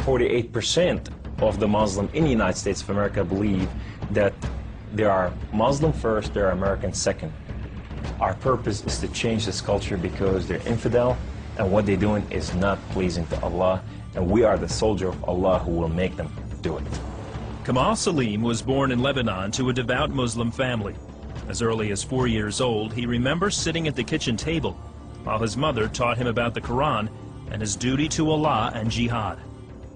48% of the Muslim in the United States of America believe that they are Muslim first, they are American second. Our purpose is to change this culture because they're infidel, and what they're doing is not pleasing to Allah, and we are the soldier of Allah who will make them do it. Kamal Salim was born in Lebanon to a devout Muslim family. As early as 4 years old, he remembers sitting at the kitchen table while his mother taught him about the Quran and his duty to Allah and jihad.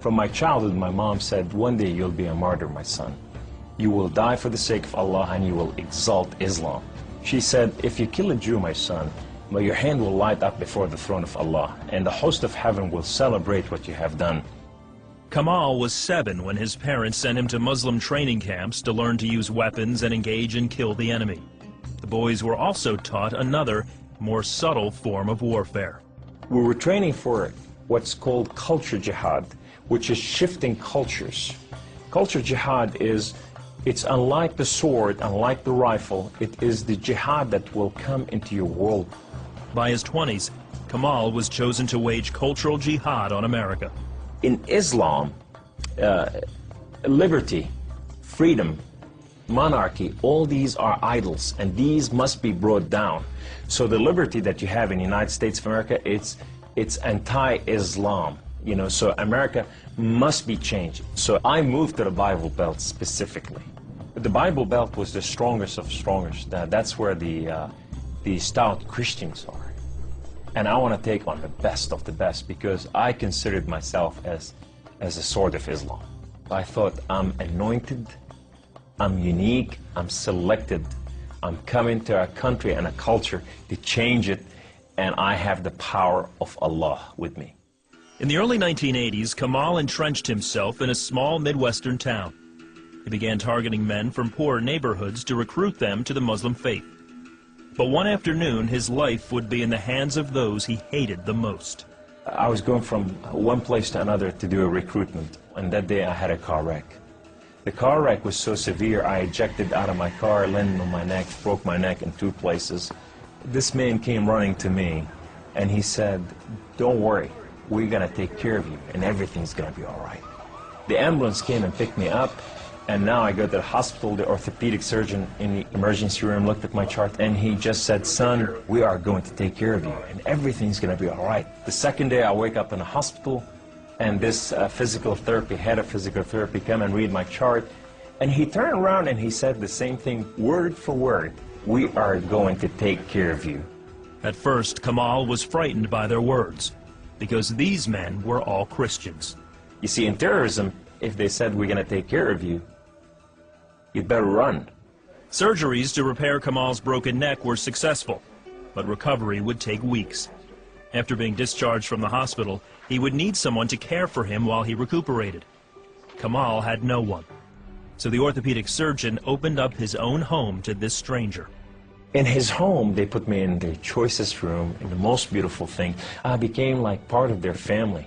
From my childhood, my mom said, one day you'll be a martyr, my son. You will die for the sake of Allah and you will exalt Islam. She said, if you kill a Jew, my son, your hand will light up before the throne of Allah, and the host of heaven will celebrate what you have done. Kamal was 7 when his parents sent him to Muslim training camps to learn to use weapons and engage and kill the enemy. The boys were also taught another, more subtle form of warfare. We were training for what's called culture jihad, which is shifting cultures. Culture jihad is, it's unlike the sword, unlike the rifle, it is the jihad that will come into your world. By his 20s, Kamal was chosen to wage cultural jihad on America. In Islam, liberty, freedom, monarchy, all these are idols, and these must be brought down. So the liberty that you have in the United States of America, it's anti-Islam. You know, so America must be changed. So I moved to the Bible Belt specifically. The Bible Belt was the strongest of strongest. That's where the stout Christians are. And I want to take on the best of the best because I considered myself as a sword of Islam. I thought I'm anointed, I'm unique, I'm selected. I'm coming to a country and a culture to change it, and I have the power of Allah with me. In the early 1980s, Kamal entrenched himself in a small Midwestern town. He began targeting men from poor neighborhoods to recruit them to the Muslim faith. But one afternoon, his life would be in the hands of those he hated the most. I was going from one place to another to do a recruitment, and that day I had a car wreck. The car wreck was so severe, I ejected out of my car, landed on my neck, broke my neck in 2 places. This man came running to me, and he said, don't worry, we're going to take care of you, and everything's going to be all right. The ambulance came and picked me up, and now I go to the hospital. The orthopedic surgeon in the emergency room looked at my chart, and he just said, son, we are going to take care of you, and everything's going to be all right. The second day, I wake up in the hospital, and this head of physical therapy, come and read my chart, and he turned around and he said the same thing, word for word, we are going to take care of you. At first, Kamal was frightened by their words, because these men were all Christians. You see, in terrorism, if they said we're going to take care of you, you'd better run. Surgeries to repair Kamal's broken neck were successful, but recovery would take weeks. After being discharged from the hospital, he would need someone to care for him while he recuperated. Kamal had no one, so the orthopedic surgeon opened up his own home to this stranger. In his home, they put me in their choicest room, and the most beautiful thing, I became like part of their family.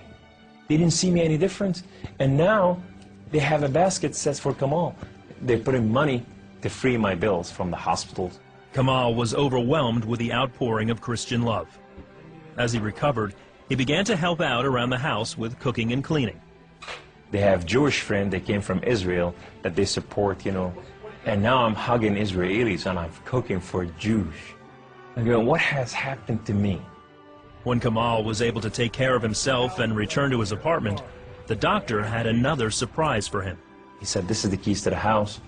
They didn't see me any different, and now they have a basket that says for Kamal. They put in money to free my bills from the hospital. Kamal was overwhelmed with the outpouring of Christian love. As he recovered, he began to help out around the house with cooking and cleaning. They have Jewish friends, they came from Israel, that they support, you know, and now I'm hugging Israelis and I'm cooking for Jews. I'm going, what has happened to me? When Kamal was able to take care of himself and return to his apartment, the doctor had another surprise for him. He said, this is the keys to the house,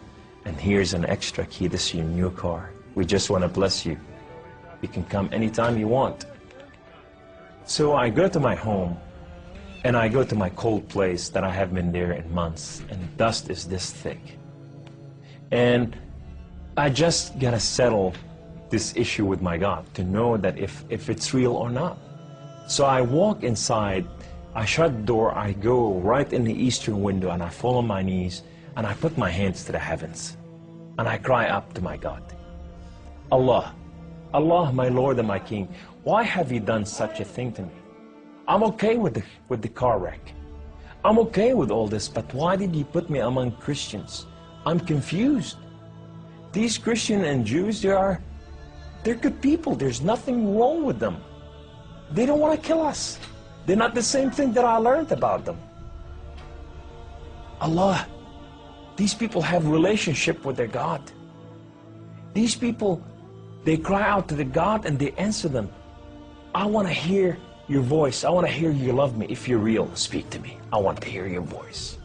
and here's an extra key, this is your new car. We just want to bless you. You can come anytime you want. So I go to my home, and I go to my cold place that I haven't been there in months, and the dust is this thick. And I just gotta settle this issue with my God to know that if it's real or not. So I walk inside, I shut the door, I go right in the eastern window, and I fall on my knees, and I put my hands to the heavens, and I cry up to my God. Allah, Allah, my Lord and my King, why have you done such a thing to me? I'm okay with the car wreck. I'm okay with all this, but why did you put me among Christians? I'm confused. These Christians and Jews, they're good people. There's nothing wrong with them. They don't want to kill us. They're not the same thing that I learned about them. Allah, these people have relationship with their God. These people, they cry out to the God and they answer them. I want to hear your voice. I want to hear you love me. If you're real, speak to me. I want to hear your voice.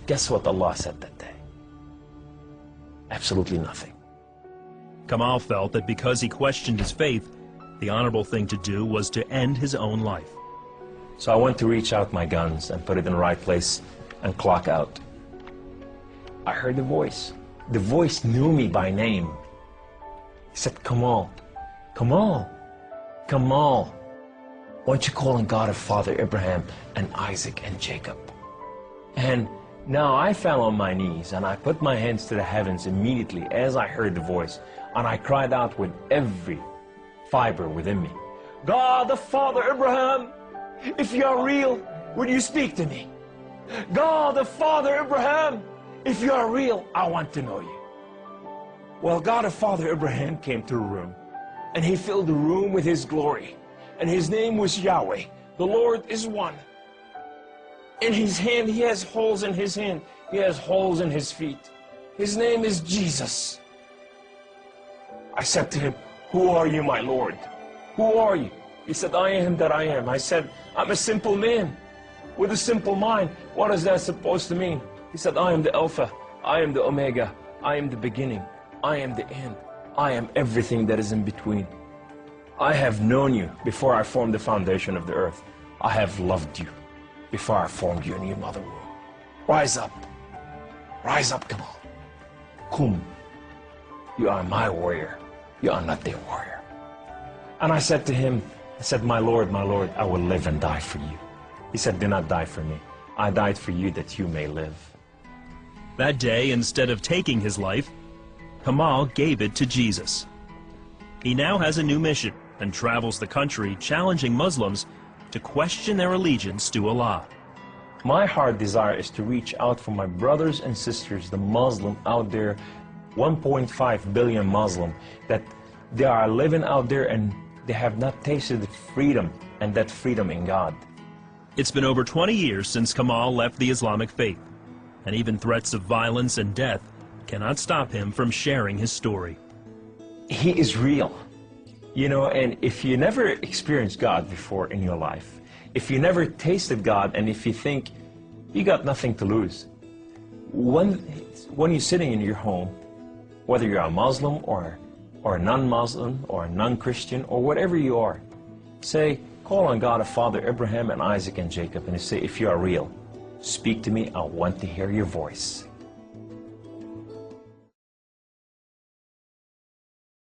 Guess what Allah said that day? Absolutely nothing. Kamal felt that because he questioned his faith, the honorable thing to do was to end his own life. So I went to reach out my guns and put it in the right place and clock out. I heard the voice. The voice knew me by name. He said, Kamal, Kamal, Kamal, why don't you call on God of Father Abraham and Isaac and Jacob? And now I fell on my knees and I put my hands to the heavens immediately as I heard the voice, and I cried out with every fiber within me, God of Father Abraham, if you are real, would you speak to me? God of Father Abraham, if you are real, I want to know you. Well, God of Father Abraham came to the room, and he filled the room with his glory, and his name was Yahweh. The Lord is one. In his hand, he has holes in his hand. He has holes in his feet. His name is Jesus. I said to him, who are you, my Lord? Who are you? He said, I am that I am. I said, I'm a simple man with a simple mind. What is that supposed to mean? He said, I am the Alpha. I am the Omega. I am the beginning. I am the end. I am everything that is in between. I have known you before I formed the foundation of the earth. I have loved you before I formed you in your mother womb. Rise up. Rise up, come on. Kum. You are my warrior. You are not their warrior. And I said to him, I said, my Lord, I will live and die for you. He said, do not die for me. I died for you that you may live. That day, instead of taking his life, Kamal gave it to Jesus. He now has a new mission and travels the country challenging Muslims to question their allegiance to Allah. My heart desire is to reach out for my brothers and sisters, the Muslim out there, 1.5 billion Muslim, that they are living out there and they have not tasted the freedom, and that freedom in God. It's been over 20 years since Kamal left the Islamic faith, and even threats of violence and death cannot stop him from sharing his story. He is real. You know, and if you never experienced God before in your life, if you never tasted God, and if you think you got nothing to lose, when you're sitting in your home, whether you're a Muslim or a non-Muslim or a non-Christian or whatever you are, say, call on God of Father Abraham and Isaac and Jacob, and you say, if you are real, speak to me, I want to hear your voice.